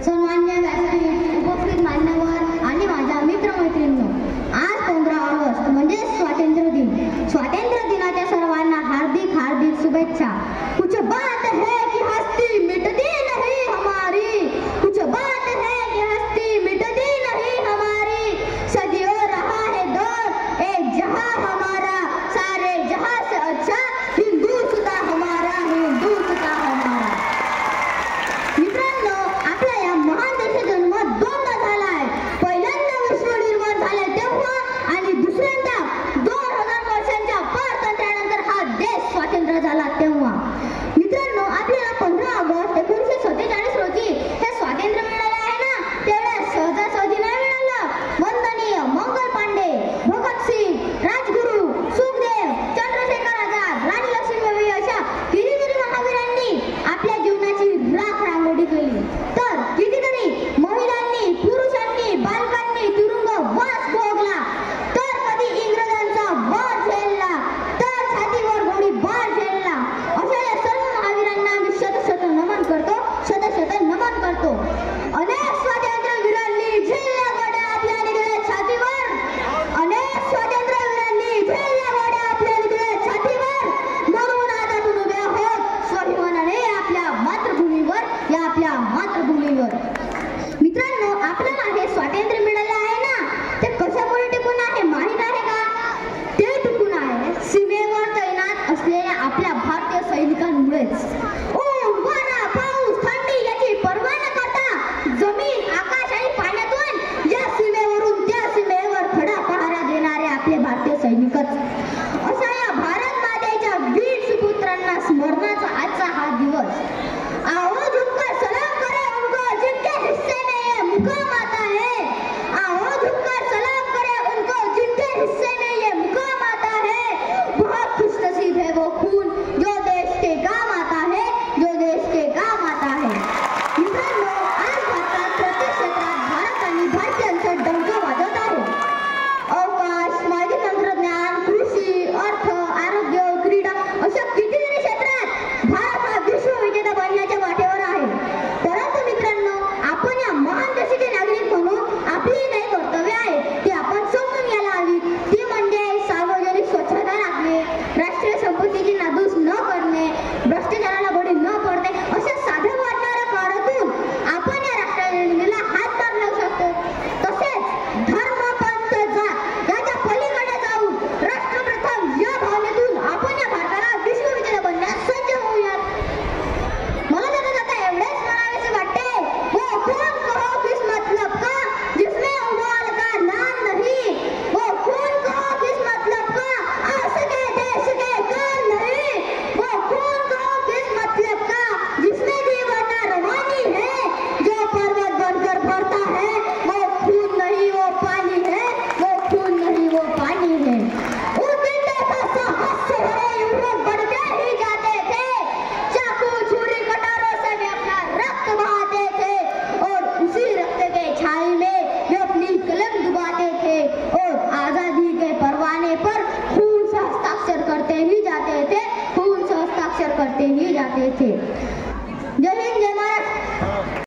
सन्मान्य व्यासपीठ, उपस्थित मान्यवर आणि माझ्या मित्रमैत्रिणींनो, आज 15 ऑगस्ट म्हणजे स्वातंत्र्य दिन. स्वातंत्र्य दिनाच्या सर्वांना हार्दिक हार्दिक शुभेच्छा. कुछ बात है कि हस्ती मिटती नहीं हमारी, कुछ बात है कि हस्ती मिटती नहीं हमारी, सदियों रहा है दौर एक जहां हमारा, सारे जहां से अच्छा हिंदुस्तान हमारा, हिंदुस्तान हमारा. मित्रांनो, आपल्या या महान देशाचा जन्म दोनदा झाला आहे. पहिल्यांदा विश्व निर्माण झाले तेव्हा आणि दुसऱ्यांदा 2000 वर्षांच्या स्वातंत्र्यानंतर हा देश स्वातंत्र्य झाला तेव्हा. मित्रांनो, आपल्याला 15 ऑगस्ट 1947 रोजी हे स्वातंत्र्य मिळाले आहे ना, तेवढ्या सहजासहजी नाही मिळालं. वंदनीय मंगल पांडे, भगतसिंग, राजगुरू, सुखदेव, चंद्रशेखर आझाद, राणी लक्ष्मीबाई अशा कितीतरी महावीरांनी आपल्या जीवनाची राख रांगोळी केली. तर कितीतरी महिलांनी, पुरुषांनी, बालकांनी तुरुंगवास भोगला. तर कधी इंग्रजांचा वार झेलला, तर छातीवर गोळीबार झेलला. अशा या सर्व महावीरांना आम्ही शत नमन करतो, शत नमन करतो.